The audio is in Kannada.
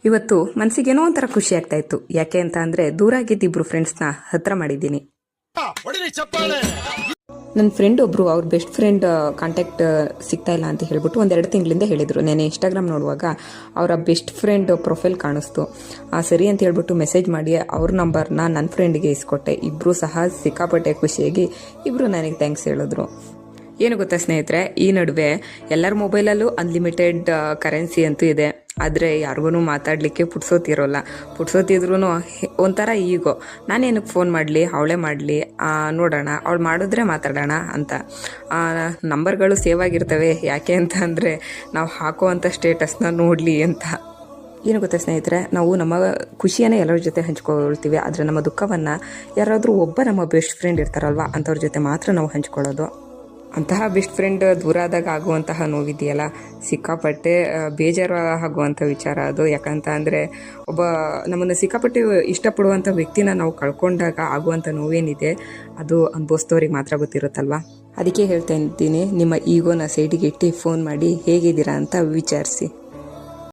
ಇವತ್ತು ಮನಸ್ಸಿಗೇನೋ ಒಂಥರ ಖುಷಿ ಆಗ್ತಾ ಇತ್ತು. ಯಾಕೆ ಅಂತ ಅಂದರೆ ದೂರ ಆಗಿದ್ದ ಫ್ರೆಂಡ್ಸ್ನ ಹತ್ರ ಮಾಡಿದ್ದೀನಿ. ನನ್ನ ಫ್ರೆಂಡ್ ಒಬ್ಬರು ಅವ್ರ ಬೆಸ್ಟ್ ಫ್ರೆಂಡ್ ಕಾಂಟ್ಯಾಕ್ಟ್ ಸಿಗ್ತಾ ಇಲ್ಲ ಅಂತ ಹೇಳ್ಬಿಟ್ಟು 1-2 ತಿಂಗಳಿಂದ ಹೇಳಿದರು. ನಾನು ಇನ್ಸ್ಟಾಗ್ರಾಮ್ ನೋಡುವಾಗ ಅವರ ಬೆಸ್ಟ್ ಫ್ರೆಂಡ್ ಪ್ರೊಫೈಲ್ ಕಾಣಿಸ್ತು. ಸರಿ ಅಂತ ಹೇಳ್ಬಿಟ್ಟು ಮೆಸೇಜ್ ಮಾಡಿ ಅವ್ರ ನಂಬರ್ನ ನನ್ನ ಫ್ರೆಂಡಿಗೆ ಇಸ್ಕೊಟ್ಟೆ. ಇಬ್ಬರು ಸಹ ಸಿಕ್ಕಾಪಟ್ಟೆ ಖುಷಿಯಾಗಿ ಇಬ್ಬರು ನನಗೆ ಥ್ಯಾಂಕ್ಸ್ ಹೇಳಿದ್ರು. ಏನು ಗೊತ್ತಾ ಸ್ನೇಹಿತರೆ, ಈ ನಡುವೆ ಎಲ್ಲರ ಮೊಬೈಲಲ್ಲೂ ಅನ್ಲಿಮಿಟೆಡ್ ಕರೆನ್ಸಿ ಅಂತೂ ಇದೆ. ಆದರೆ ಯಾರಿಗೂ ಮಾತಾಡಲಿಕ್ಕೆ ಪುಟ್ಸೋತಿದ್ರು ಒಂಥರ ಈಗೋ, ನಾನೇನಕ್ಕೆ ಫೋನ್ ಮಾಡಲಿ, ಅವಳೇ ಮಾಡಲಿ, ನೋಡೋಣ ಅವಳು ಮಾಡಿದ್ರೆ ಮಾತಾಡೋಣ ಅಂತ. ನಂಬರ್ಗಳು ಸೇವ್ ಆಗಿರ್ತವೆ. ಯಾಕೆ ಅಂತ ಅಂದರೆ ನಾವು ಹಾಕುವಂಥ ಸ್ಟೇಟಸ್ನ ನೋಡಲಿ ಅಂತ. ಏನು ಗೊತ್ತಾ ಸ್ನೇಹಿತರೆ, ನಾವು ನಮ್ಮ ಖುಷಿಯನ್ನೇ ಎಲ್ಲರ ಜೊತೆ ಹಂಚ್ಕೊಳ್ತೀವಿ. ಆದರೆ ನಮ್ಮ ದುಃಖವನ್ನು ಯಾರಾದರೂ ಒಬ್ಬ ನಮ್ಮ ಬೆಸ್ಟ್ ಫ್ರೆಂಡ್ ಇರ್ತಾರಲ್ವ, ಅಂಥವ್ರ ಜೊತೆ ಮಾತ್ರ ನಾವು ಹಂಚ್ಕೊಳ್ಳೋದು. ಅಂತಹ ಬೆಸ್ಟ್ ಫ್ರೆಂಡ್ ದೂರ ಆದಾಗ ಆಗುವಂತಹ ನೋವಿದೆಯಲ್ಲ, ಸಿಕ್ಕಾಪಟ್ಟೆ ಬೇಜಾರು ಆಗುವಂಥ ವಿಚಾರ ಅದು. ಯಾಕಂತ ಅಂದರೆ ಒಬ್ಬ ನಮ್ಮನ್ನು ಸಿಕ್ಕಾಪಟ್ಟೆ ಇಷ್ಟಪಡುವಂಥ ವ್ಯಕ್ತಿನ ನಾವು ಕಳ್ಕೊಂಡಾಗ ಆಗುವಂಥ ನೋವೇನಿದೆ ಅದು ಅನುಭವಿಸ್ತವ್ರಿಗೆ ಮಾತ್ರ ಗೊತ್ತಿರುತ್ತಲ್ವ. ಅದಕ್ಕೆ ಹೇಳ್ತಾ ಇದ್ದೀನಿ, ನಿಮ್ಮ ಈಗೋನ ಸೈಡಿಗೆ ಇಟ್ಟು ಫೋನ್ ಮಾಡಿ ಹೇಗಿದ್ದೀರಾ ಅಂತ ವಿಚಾರಿಸಿ.